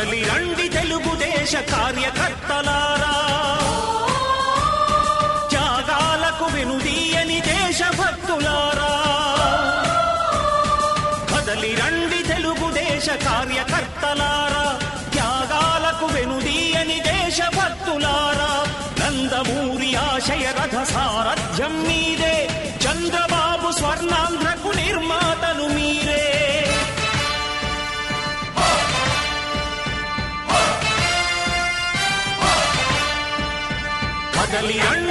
కదలి రండి తెలుగుదేశ కార్యకర్తలారా, త్యాగాలకు వెనుదీయని దేశభక్తులారా. కదలి రండి తెలుగుదేశ కార్యకర్తలారా, త్యాగాలకు వెనుదీయని దేశభక్తులారా. నందమూరి ఆశయ రథ సారథ్యం మీరే, చంద్రబాబు స్వర్ణాంధ్రకు నిర్మాతలు మీరే. కదలి రండి